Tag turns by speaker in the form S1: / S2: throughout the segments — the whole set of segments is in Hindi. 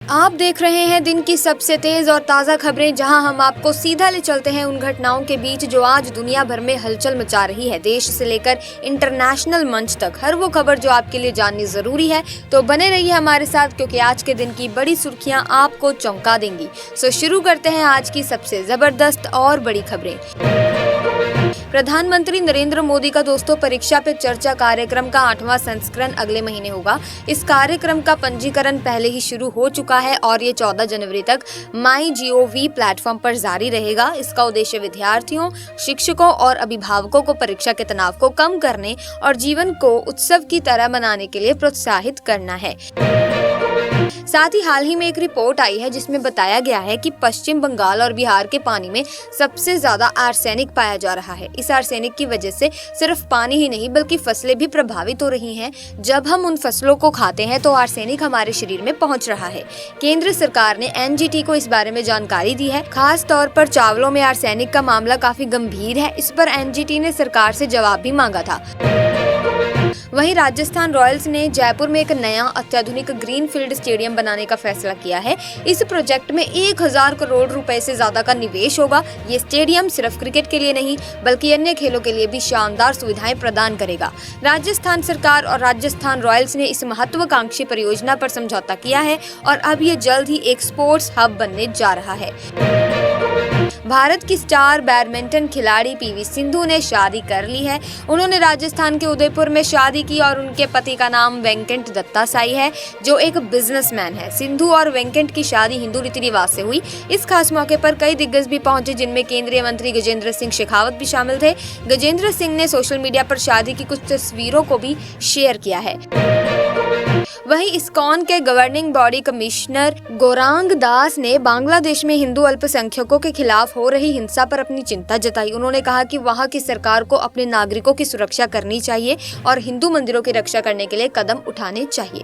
S1: आप देख रहे हैं दिन की सबसे तेज और ताज़ा खबरें, जहां हम आपको सीधा ले चलते हैं उन घटनाओं के बीच जो आज दुनिया भर में हलचल मचा रही है। देश से लेकर इंटरनेशनल मंच तक हर वो खबर जो आपके लिए जाननी जरूरी है। तो बने रहिए हमारे साथ, क्योंकि आज के दिन की बड़ी सुर्खियां आपको चौंका देंगी। सो शुरू करते हैं आज की सबसे जबरदस्त और बड़ी खबरें। प्रधानमंत्री नरेंद्र मोदी का दोस्तों परीक्षा पे चर्चा कार्यक्रम का 8वां संस्करण अगले महीने होगा। इस कार्यक्रम का पंजीकरण पहले ही शुरू हो चुका है और ये 14 जनवरी तक MyGov प्लेटफॉर्म पर जारी रहेगा। इसका उद्देश्य विद्यार्थियों, शिक्षकों और अभिभावकों को परीक्षा के तनाव को कम करने और जीवन को उत्सव की तरह मनाने के लिए प्रोत्साहित करना है। साथ ही हाल ही में एक रिपोर्ट आई है जिसमें बताया गया है कि पश्चिम बंगाल और बिहार के पानी में सबसे ज्यादा आर्सेनिक पाया जा रहा है। इस आर्सेनिक की वजह से सिर्फ पानी ही नहीं बल्कि फसलें भी प्रभावित हो रही हैं। जब हम उन फसलों को खाते हैं तो आर्सेनिक हमारे शरीर में पहुंच रहा है। केंद्र सरकार ने NGT को इस बारे में जानकारी दी है। खास तौर पर चावलों में आर्सेनिक का मामला काफी गंभीर है। इस पर NGT ने सरकार से जवाब भी मांगा था। वहीं राजस्थान रॉयल्स ने जयपुर में एक नया अत्याधुनिक ग्रीनफील्ड स्टेडियम बनाने का फैसला किया है। इस प्रोजेक्ट में 1000 करोड़ रुपए से ज्यादा का निवेश होगा। ये स्टेडियम सिर्फ क्रिकेट के लिए नहीं बल्कि अन्य खेलों के लिए भी शानदार सुविधाएं प्रदान करेगा। राजस्थान सरकार और राजस्थान रॉयल्स ने इस महत्वाकांक्षी परियोजना पर समझौता किया है और अब ये जल्द ही एक स्पोर्ट्स हब बनने जा रहा है। भारत की स्टार बैडमिंटन खिलाड़ी PV सिंधु ने शादी कर ली है। उन्होंने राजस्थान के उदयपुर में शादी की और उनके पति का नाम वेंकट दत्ता साई है, जो एक बिजनेसमैन है। सिंधु और वेंकट की शादी हिंदू रीति रिवाज से हुई। इस खास मौके पर कई दिग्गज भी पहुंचे, जिनमें केंद्रीय मंत्री गजेंद्र सिंह शेखावत भी शामिल थे। गजेंद्र सिंह ने सोशल मीडिया पर शादी की कुछ तस्वीरों को भी शेयर किया है। वहीं इस्कॉन के गवर्निंग बॉडी कमिश्नर गौरांग दास ने बांग्लादेश में हिंदू अल्पसंख्यकों के खिलाफ हो रही हिंसा पर अपनी चिंता जताई। उन्होंने कहा कि वहां की सरकार को अपने नागरिकों की सुरक्षा करनी चाहिए और हिंदू मंदिरों की रक्षा करने के लिए कदम उठाने चाहिए।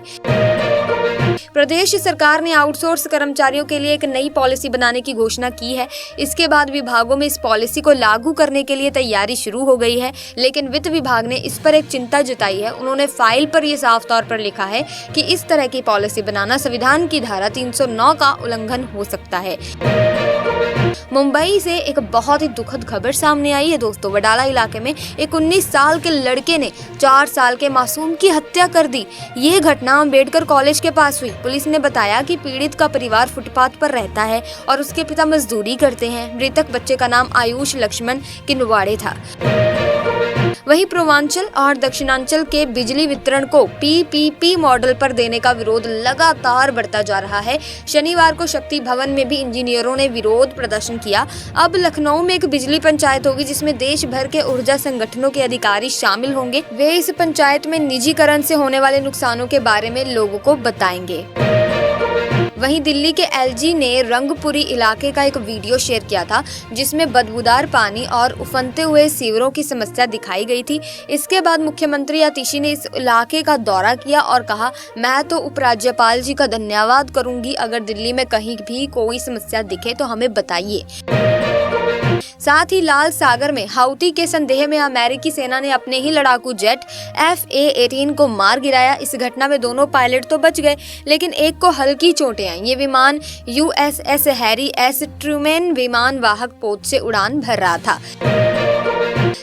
S1: प्रदेश सरकार ने आउटसोर्स कर्मचारियों के लिए एक नई पॉलिसी बनाने की घोषणा की है। इसके बाद विभागों में इस पॉलिसी को लागू करने के लिए तैयारी शुरू हो गई है, लेकिन वित्त विभाग ने इस पर एक चिंता जताई है। उन्होंने फाइल पर यह साफ तौर पर लिखा है कि इस तरह की पॉलिसी बनाना संविधान की धारा 309 का उल्लंघन हो सकता है। मुंबई से एक बहुत ही दुखद खबर सामने आई है दोस्तों। वडाला इलाके में एक 19 साल के लड़के ने 4 साल के मासूम की हत्या कर दी। ये घटना अम्बेडकर कॉलेज के पास हुई। पुलिस ने बताया कि पीड़ित का परिवार फुटपाथ पर रहता है और उसके पिता मजदूरी करते हैं। मृतक बच्चे का नाम आयुष लक्ष्मण किनवाड़े था। वहीं पूर्वांचल और दक्षिणांचल के बिजली वितरण को PPP मॉडल पर देने का विरोध लगातार बढ़ता जा रहा है। शनिवार को शक्ति भवन में भी इंजीनियरों ने विरोध प्रदर्शन किया। अब लखनऊ में एक बिजली पंचायत होगी जिसमें देश भर के ऊर्जा संगठनों के अधिकारी शामिल होंगे। वे इस पंचायत में निजीकरण से होने वाले नुकसानों के बारे में लोगों को बताएंगे। वहीं दिल्ली के LG ने रंगपुरी इलाके का एक वीडियो शेयर किया था जिसमें बदबूदार पानी और उफनते हुए सीवरों की समस्या दिखाई गई थी। इसके बाद मुख्यमंत्री आतिशी ने इस इलाके का दौरा किया और कहा, मैं तो उपराज्यपाल जी का धन्यवाद करूंगी। अगर दिल्ली में कहीं भी कोई समस्या दिखे तो हमें बताइए। साथ ही लाल सागर में हाउती के संदेह में अमेरिकी सेना ने अपने ही लड़ाकू जेट FA-18 को मार गिराया। इस घटना में दोनों पायलट तो बच गए, लेकिन एक को हल्की चोटें आई। ये विमान USS हैरी S ट्रूमैन विमान वाहक पोत से उड़ान भर रहा था।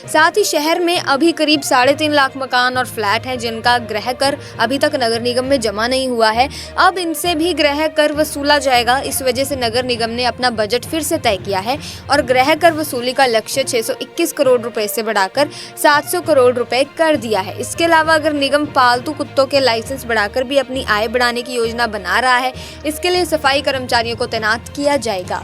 S1: साथ ही शहर में अभी करीब 3.5 लाख मकान और फ्लैट हैं जिनका गृह कर अभी तक नगर निगम में जमा नहीं हुआ है। अब इनसे भी गृह कर वसूला जाएगा। इस वजह से नगर निगम ने अपना बजट फिर से तय किया है और गृह कर वसूली का लक्ष्य 621 करोड़ रुपए से बढ़ाकर 700 करोड़ रुपए कर दिया है। इसके अलावा अगर निगम पालतू कुत्तों के लाइसेंस बढ़ाकर भी अपनी आय बढ़ाने की योजना बना रहा है। इसके लिए सफाई कर्मचारियों को तैनात किया जाएगा।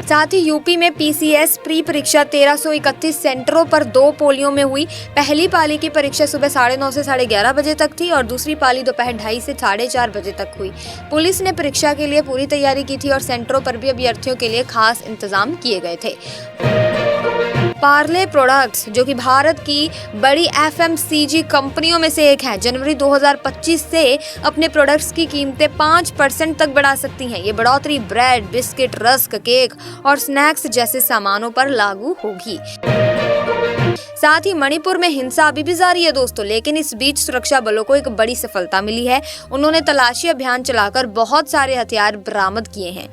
S1: साथ ही यूपी में PCS प्री परीक्षा 1331 सेंटरों पर 2 पालियों में हुई। पहली पाली की परीक्षा सुबह 9:30 से 11:30 बजे तक थी और दूसरी पाली दोपहर 2:30 से 4:30 बजे तक हुई। पुलिस ने परीक्षा के लिए पूरी तैयारी की थी और सेंटरों पर भी अभ्यर्थियों के लिए खास इंतजाम किए गए थे। पार्ले प्रोडक्ट्स, जो कि भारत की बड़ी FMCG कंपनियों में से एक है, जनवरी 2025 से अपने प्रोडक्ट्स की कीमतें 5% तक बढ़ा सकती हैं। ये बढ़ोतरी ब्रेड, बिस्किट, रस्क, केक और स्नैक्स जैसे सामानों पर लागू होगी। साथ ही मणिपुर में हिंसा अभी भी जारी है दोस्तों, लेकिन इस बीच सुरक्षा बलों को एक बड़ी सफलता मिली है। उन्होंने तलाशी अभियान चलाकर बहुत सारे हथियार बरामद किए हैं।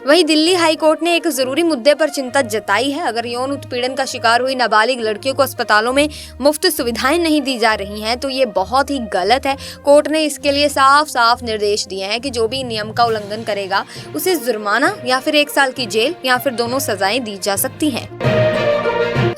S1: वहीं दिल्ली हाई कोर्ट ने एक जरूरी मुद्दे पर चिंता जताई है। अगर यौन उत्पीड़न का शिकार हुई नाबालिग लड़कियों को अस्पतालों में मुफ्त सुविधाएं नहीं दी जा रही हैं, तो ये बहुत ही गलत है। कोर्ट ने इसके लिए साफ साफ निर्देश दिए हैं कि जो भी नियम का उल्लंघन करेगा उसे जुर्माना या फिर 1 साल की जेल या फिर दोनों सजाएं दी जा सकती हैं।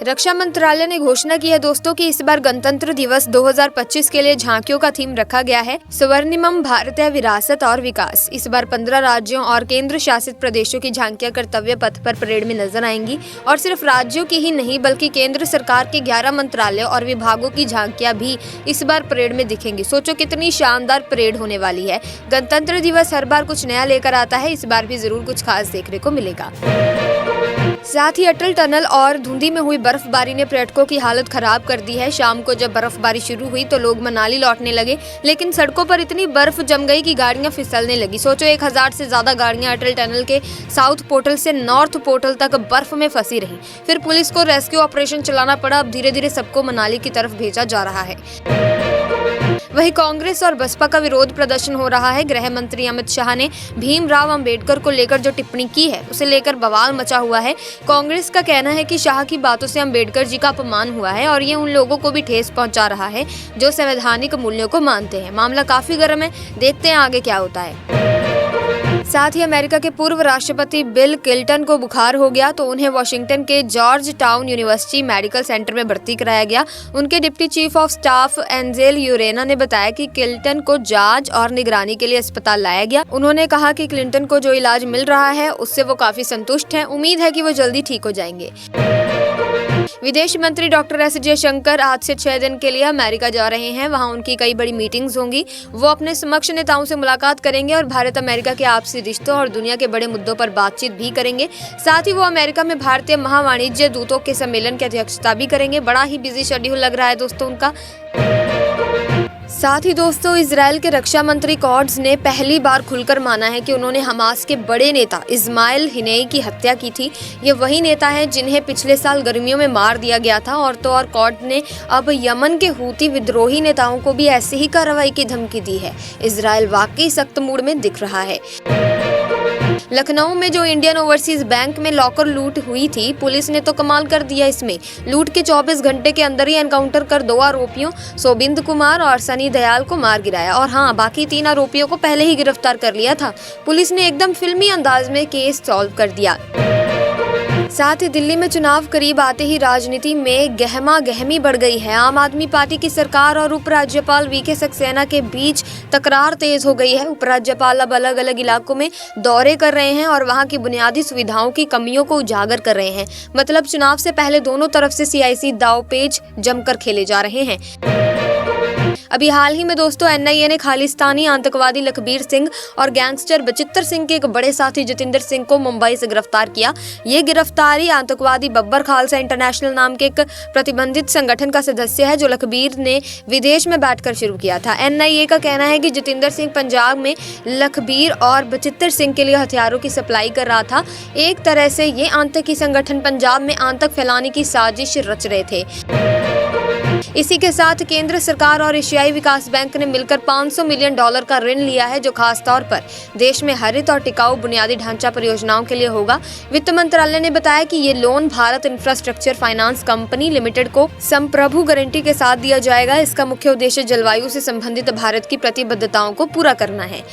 S1: रक्षा मंत्रालय ने घोषणा की है दोस्तों कि इस बार गणतंत्र दिवस 2025 के लिए झांकियों का थीम रखा गया है स्वर्णिमम भारतीय विरासत और विकास। इस बार 15 राज्यों और केंद्र शासित प्रदेशों की झांकियां कर्तव्य पथ पर परेड में नजर आएंगी और सिर्फ राज्यों की ही नहीं बल्कि केंद्र सरकार के 11 मंत्रालयों और विभागों की झांकियां भी इस बार परेड में दिखेंगी। सोचो कितनी शानदार परेड होने वाली है। गणतंत्र दिवस हर बार कुछ नया लेकर आता है, इस बार भी जरूर कुछ खास देखने को मिलेगा। साथ ही अटल टनल और धुंधी में हुई बर्फबारी ने पर्यटकों की हालत खराब कर दी है। शाम को जब बर्फबारी शुरू हुई तो लोग मनाली लौटने लगे, लेकिन सड़कों पर इतनी बर्फ जम गई कि गाड़ियां फिसलने लगी। सोचो 1000 से ज्यादा गाड़ियां अटल टनल के साउथ पोर्टल से नॉर्थ पोर्टल तक बर्फ में फंसी रहीं। फिर पुलिस को रेस्क्यू ऑपरेशन चलाना पड़ा। अब धीरे धीरे सबको मनाली की तरफ भेजा जा रहा है। वहीं कांग्रेस और बसपा का विरोध प्रदर्शन हो रहा है। गृह मंत्री अमित शाह ने भीमराव अंबेडकर को लेकर जो टिप्पणी की है उसे लेकर बवाल मचा हुआ है। कांग्रेस का कहना है कि शाह की बातों से अंबेडकर जी का अपमान हुआ है और ये उन लोगों को भी ठेस पहुंचा रहा है जो संवैधानिक मूल्यों को मानते हैं। मामला काफी गर्म है, देखते हैं आगे क्या होता है। साथ ही अमेरिका के पूर्व राष्ट्रपति बिल क्लिंटन को बुखार हो गया तो उन्हें वाशिंगटन के Georgetown University Medical Center में भर्ती कराया गया। उनके deputy chief of staff Angel Urena ने बताया कि क्लिंटन को जांच और निगरानी के लिए अस्पताल लाया गया। उन्होंने कहा कि क्लिंटन को जो इलाज मिल रहा है उससे वो काफी संतुष्ट हैं। उम्मीद है कि वो जल्दी ठीक हो जाएंगे। विदेश मंत्री डॉक्टर एस जयशंकर आज से 6 दिन के लिए अमेरिका जा रहे हैं। वहां उनकी कई बड़ी मीटिंग्स होंगी। वो अपने समक्ष नेताओं से मुलाकात करेंगे और भारत अमेरिका के आपसी रिश्तों और दुनिया के बड़े मुद्दों पर बातचीत भी करेंगे। साथ ही वो अमेरिका में भारतीय महावाणिज्य दूतों के सम्मेलन की अध्यक्षता भी करेंगे। बड़ा ही बिजी शेड्यूल लग रहा है दोस्तों उनका। साथ ही दोस्तों इजराइल के रक्षा मंत्री कॉट्स ने पहली बार खुलकर माना है कि उन्होंने हमास के बड़े नेता इस्माइल हनीई की हत्या की थी। ये वही नेता हैं जिन्हें पिछले साल गर्मियों में मार दिया गया था। और तो और कॉट्स ने अब यमन के हूती विद्रोही नेताओं को भी ऐसी ही कार्रवाई की धमकी दी है। इजराइल वाकई सख्त मूड में दिख रहा है। लखनऊ में जो इंडियन ओवरसीज बैंक में लॉकर लूट हुई थी, पुलिस ने तो कमाल कर दिया। इसमें लूट के 24 घंटे के अंदर ही एनकाउंटर कर 2 आरोपियों सोबिंद कुमार और सनी दयाल को मार गिराया। और हाँ, बाकी 3 आरोपियों को पहले ही गिरफ्तार कर लिया था। पुलिस ने एकदम फिल्मी अंदाज में केस सॉल्व कर दिया। साथ ही दिल्ली में चुनाव करीब आते ही राजनीति में गहमा गहमी बढ़ गई है। आम आदमी पार्टी की सरकार और उपराज्यपाल वीके सक्सेना के बीच तकरार तेज हो गई है। उपराज्यपाल अब अलग अलग इलाकों में दौरे कर रहे हैं और वहां की बुनियादी सुविधाओं की कमियों को उजागर कर रहे हैं। मतलब चुनाव से पहले दोनों तरफ से सियासी दांवपेच जमकर खेले जा रहे हैं। अभी हाल ही में दोस्तों एनआईए ने खालिस्तानी आतंकवादी लखबीर सिंह और गैंगस्टर बचित्तर सिंह के एक बड़े साथी जतिंदर सिंह को मुंबई से गिरफ्तार किया। ये गिरफ्तारी आतंकवादी बब्बर खालसा इंटरनेशनल नाम के एक प्रतिबंधित संगठन का सदस्य है जो लखबीर ने विदेश में बैठकर शुरू किया था। एनआईए का कहना है कि जतिंदर सिंह पंजाब में लखबीर और बचित्तर सिंह के लिए हथियारों की सप्लाई कर रहा था। एक तरह से ये आतंकी संगठन पंजाब में आतंक फैलाने की साजिश रच रहे थे। इसी के साथ केंद्र सरकार और एशियाई विकास बैंक ने मिलकर $500 मिलियन का ऋण लिया है जो खास तौर पर देश में हरित और टिकाऊ बुनियादी ढांचा परियोजनाओं के लिए होगा। वित्त मंत्रालय ने बताया कि ये loan Bharat infrastructure finance company limited को संप्रभु गारंटी के साथ दिया जाएगा। इसका मुख्य उद्देश्य जलवायु से संबंधित भारत की प्रतिबद्धताओं को पूरा करना है।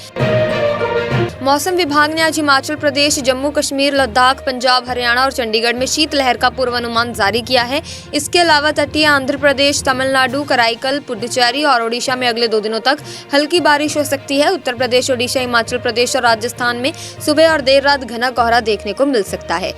S1: मौसम विभाग ने आज हिमाचल प्रदेश, जम्मू कश्मीर, लद्दाख, पंजाब, हरियाणा और चंडीगढ़ में शीतलहर का पूर्वानुमान जारी किया है। इसके अलावा तटीय आंध्र प्रदेश, तमिलनाडु, कराईकल, पुडुचेरी और ओडिशा में अगले 2 दिनों तक हल्की बारिश हो सकती है। उत्तर प्रदेश, ओडिशा, हिमाचल प्रदेश और राजस्थान में सुबह और देर रात घना कोहरा देखने को मिल सकता है।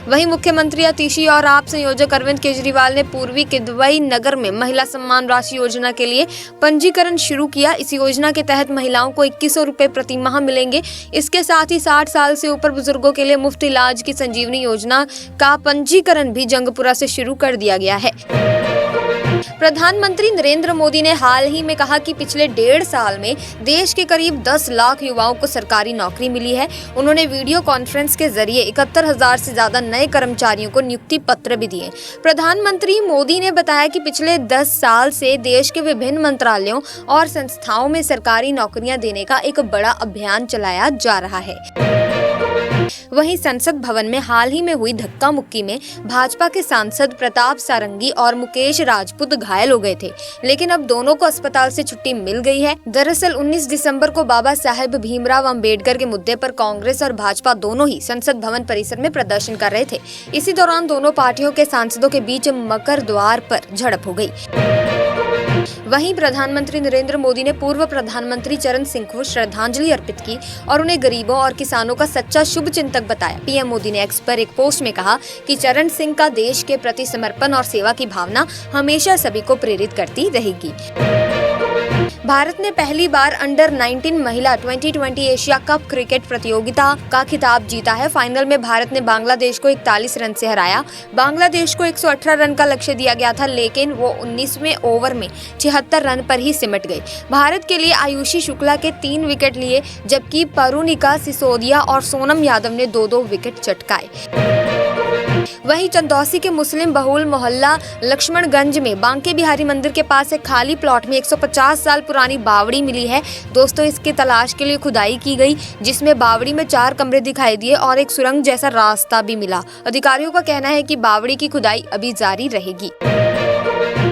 S1: वहीं मुख्यमंत्री आतिशी और आप संयोजक अरविंद केजरीवाल ने पूर्वी किदवई नगर में महिला सम्मान राशि योजना के लिए पंजीकरण शुरू किया। इस योजना के तहत महिलाओं को 2100 रुपए प्रति माह मिलेंगे। इसके साथ ही 60 साल से ऊपर बुजुर्गों के लिए मुफ्त इलाज की संजीवनी योजना का पंजीकरण भी जंगपुरा से शुरू कर दिया गया है। प्रधानमंत्री नरेंद्र मोदी ने हाल ही में कहा कि पिछले 1.5 साल में देश के करीब 10 लाख युवाओं को सरकारी नौकरी मिली है। उन्होंने वीडियो कॉन्फ्रेंस के जरिए 71,000 से ज्यादा नए कर्मचारियों को नियुक्ति पत्र भी दिए। प्रधानमंत्री मोदी ने बताया कि पिछले 10 साल से देश के विभिन्न मंत्रालयों और संस्थाओं में सरकारी नौकरियां देने का एक बड़ा अभियान चलाया जा रहा है। वहीं संसद भवन में हाल ही में हुई धक्का मुक्की में भाजपा के सांसद प्रताप सारंगी और मुकेश राजपूत घायल हो गए थे, लेकिन अब दोनों को अस्पताल से छुट्टी मिल गई है। दरअसल 19 दिसंबर को बाबा साहेब भीमराव अंबेडकर के मुद्दे पर कांग्रेस और भाजपा दोनों ही संसद भवन परिसर में प्रदर्शन कर रहे थे। इसी दौरान दोनों पार्टियों के सांसदों के बीच मकर द्वार पर झड़प हो गई। वहीं प्रधानमंत्री नरेंद्र मोदी ने पूर्व प्रधानमंत्री चरण सिंह को श्रद्धांजलि अर्पित की और उन्हें गरीबों और किसानों का सच्चा शुभ चिंतक बताया। पीएम मोदी ने एक्स पर एक पोस्ट में कहा कि चरण सिंह का देश के प्रति समर्पण और सेवा की भावना हमेशा सभी को प्रेरित करती रहेगी। भारत ने पहली बार अंडर 19 महिला 2020 एशिया कप क्रिकेट प्रतियोगिता का खिताब जीता है। फाइनल में भारत ने बांग्लादेश को 41 रन से हराया। बांग्लादेश को 118 रन का लक्ष्य दिया गया था, लेकिन वो 19वें ओवर में 76 रन पर ही सिमट गई। भारत के लिए आयुषी शुक्ला के 3 विकेट लिए, जबकि परुनिका सिसोदिया और सोनम यादव ने 2-2 विकेट चटकाए। वहीं चंदौसी के मुस्लिम बहुल मोहल्ला लक्ष्मणगंज में बांके बिहारी मंदिर के पास एक खाली प्लॉट में 150 साल पुरानी बावड़ी मिली है। दोस्तों, इसकी तलाश के लिए खुदाई की गई, जिसमें बावड़ी में 4 कमरे दिखाई दिए और एक सुरंग जैसा रास्ता भी मिला। अधिकारियों का कहना है कि बावड़ी की खुदाई अभी जारी रहेगी।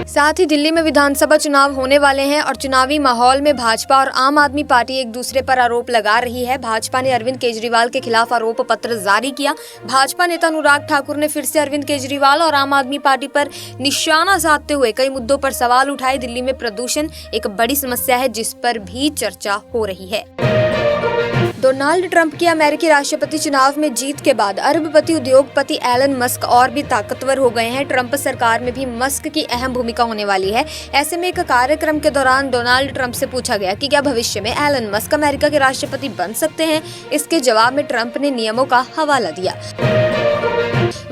S1: साथ ही दिल्ली में विधानसभा चुनाव होने वाले हैं और चुनावी माहौल में भाजपा और आम आदमी पार्टी एक दूसरे पर आरोप लगा रही है। भाजपा ने अरविंद केजरीवाल के खिलाफ आरोप पत्र जारी किया। भाजपा नेता अनुराग ठाकुर ने फिर से अरविंद केजरीवाल और आम आदमी पार्टी पर निशाना साधते हुए कई मुद्दों पर सवाल उठाए। दिल्ली में प्रदूषण एक बड़ी समस्या है, जिस पर भी चर्चा हो रही है। डोनाल्ड ट्रंप की अमेरिकी राष्ट्रपति चुनाव में जीत के बाद अरबपति उद्योगपति एलन मस्क और भी ताकतवर हो गए हैं। ट्रंप सरकार में भी मस्क की अहम भूमिका होने वाली है। ऐसे में एक कार्यक्रम के दौरान डोनाल्ड ट्रंप से पूछा गया कि क्या भविष्य में एलन मस्क अमेरिका के राष्ट्रपति बन सकते हैं। इसके जवाब में ट्रंप ने नियमों का हवाला दिया।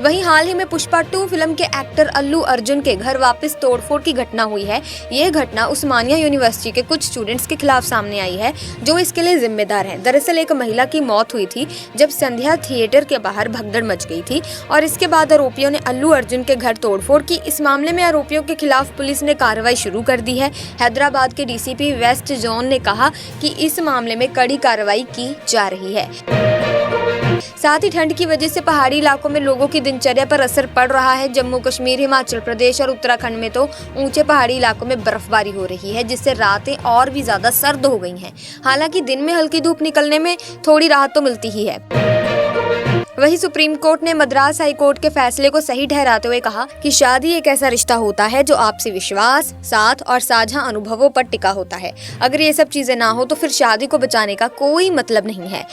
S1: वहीं हाल ही में पुष्पा 2 फिल्म के एक्टर अल्लू अर्जुन के घर वापस तोड़फोड़ की घटना हुई है। ये घटना उस्मानिया यूनिवर्सिटी के कुछ स्टूडेंट्स के खिलाफ सामने आई है, जो इसके लिए जिम्मेदार हैं। दरअसल एक महिला की मौत हुई थी जब संध्या थिएटर के बाहर भगदड़ मच गई थी और इसके बाद आरोपियों ने अल्लू अर्जुन के घर तोड़फोड़ की। इस मामले में आरोपियों के खिलाफ पुलिस ने कार्रवाई शुरू कर दी है। हैदराबाद के डीसीपी वेस्ट जोन ने कहा कि इस मामले में कड़ी कार्रवाई की जा रही है। साथ ही ठंड की वजह से पहाड़ी इलाकों में लोगों की दिनचर्या पर असर पड़ रहा है। जम्मू कश्मीर, हिमाचल प्रदेश और उत्तराखंड में तो ऊंचे पहाड़ी इलाकों में बर्फबारी हो रही है, जिससे रातें और भी ज्यादा सर्द हो गई हैं। हालांकि दिन में हल्की धूप निकलने में थोड़ी राहत तो मिलती ही है। वहीं सुप्रीम कोर्ट ने मद्रास हाई कोर्ट के फैसले को सही ठहराते हुए कहा कि शादी एक ऐसा रिश्ता होता है जो आपसी विश्वास, साथ और साझा अनुभवों पर टिका होता है। अगर ये सब चीजें ना हो तो फिर शादी को बचाने का कोई मतलब नहीं है।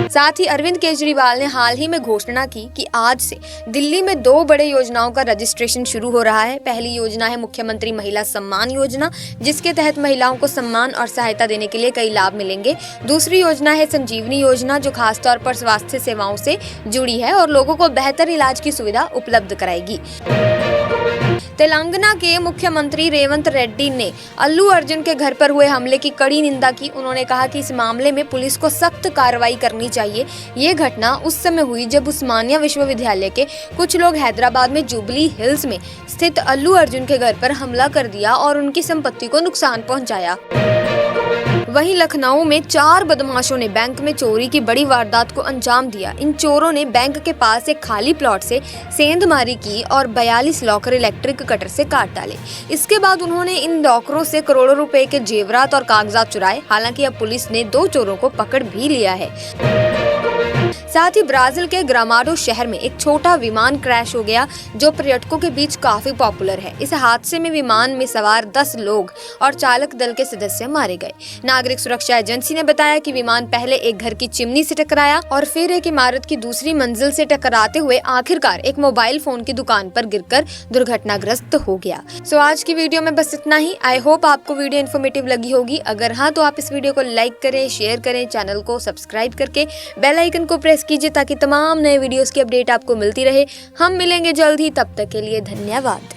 S1: साथ ही अरविंद केजरीवाल ने हाल ही में घोषणा की कि आज से दिल्ली में 2 बड़े योजनाओं का रजिस्ट्रेशन शुरू हो रहा है। पहली योजना है मुख्यमंत्री महिला सम्मान योजना, जिसके तहत महिलाओं को सम्मान और सहायता देने के लिए कई लाभ मिलेंगे। दूसरी योजना है संजीवनी योजना, जो खासतौर पर स्वास्थ्य सेवाओं से जुड़ी है और लोगों को बेहतर इलाज की सुविधा उपलब्ध कराएगी। तेलंगाना के मुख्यमंत्री रेवंत रेड्डी ने अल्लू अर्जुन के घर पर हुए हमले की कड़ी निंदा की। उन्होंने कहा कि इस मामले में पुलिस को सख्त कार्रवाई करनी चाहिए। ये घटना उस समय हुई जब उस्मानिया विश्वविद्यालय के कुछ लोग हैदराबाद में जुबली हिल्स में स्थित अल्लू अर्जुन के घर पर हमला कर दिया और उनकी संपत्ति को नुकसान पहुंचाया। वहीं लखनऊ में 4 बदमाशों ने बैंक में चोरी की बड़ी वारदात को अंजाम दिया। इन चोरों ने बैंक के पास एक खाली प्लॉट से सेंधमारी की और 42 लॉकर इलेक्ट्रिक कटर से काट डाले। इसके बाद उन्होंने इन लॉकरों से करोड़ों रुपए के जेवरात और कागजात चुराए। हालांकि अब पुलिस ने 2 चोरों को पकड़ भी लिया है। साथ ही ब्राजील के ग्रामाडो शहर में एक छोटा विमान क्रैश हो गया, जो पर्यटकों के बीच काफी पॉपुलर है। इस हादसे में विमान में सवार 10 लोग और चालक दल के सदस्य मारे गए। नागरिक सुरक्षा एजेंसी ने बताया कि विमान पहले एक घर की चिमनी से टकराया और फिर एक इमारत की दूसरी मंजिल से टकराते हुए आखिरकार एक मोबाइल फोन की दुकान पर गिरकर दुर्घटनाग्रस्त हो गया। सो आज की वीडियो में बस इतना ही। आई होप आपको वीडियो इन्फॉर्मेटिव लगी होगी। अगर हाँ तो आप इस वीडियो को लाइक करें, शेयर करें, चैनल को सब्सक्राइब करके बेल आइकन को प्रेस कीजिए ताकि तमाम नए वीडियोस की अपडेट आपको मिलती रहे। हम मिलेंगे जल्द ही, तब तक के लिए धन्यवाद।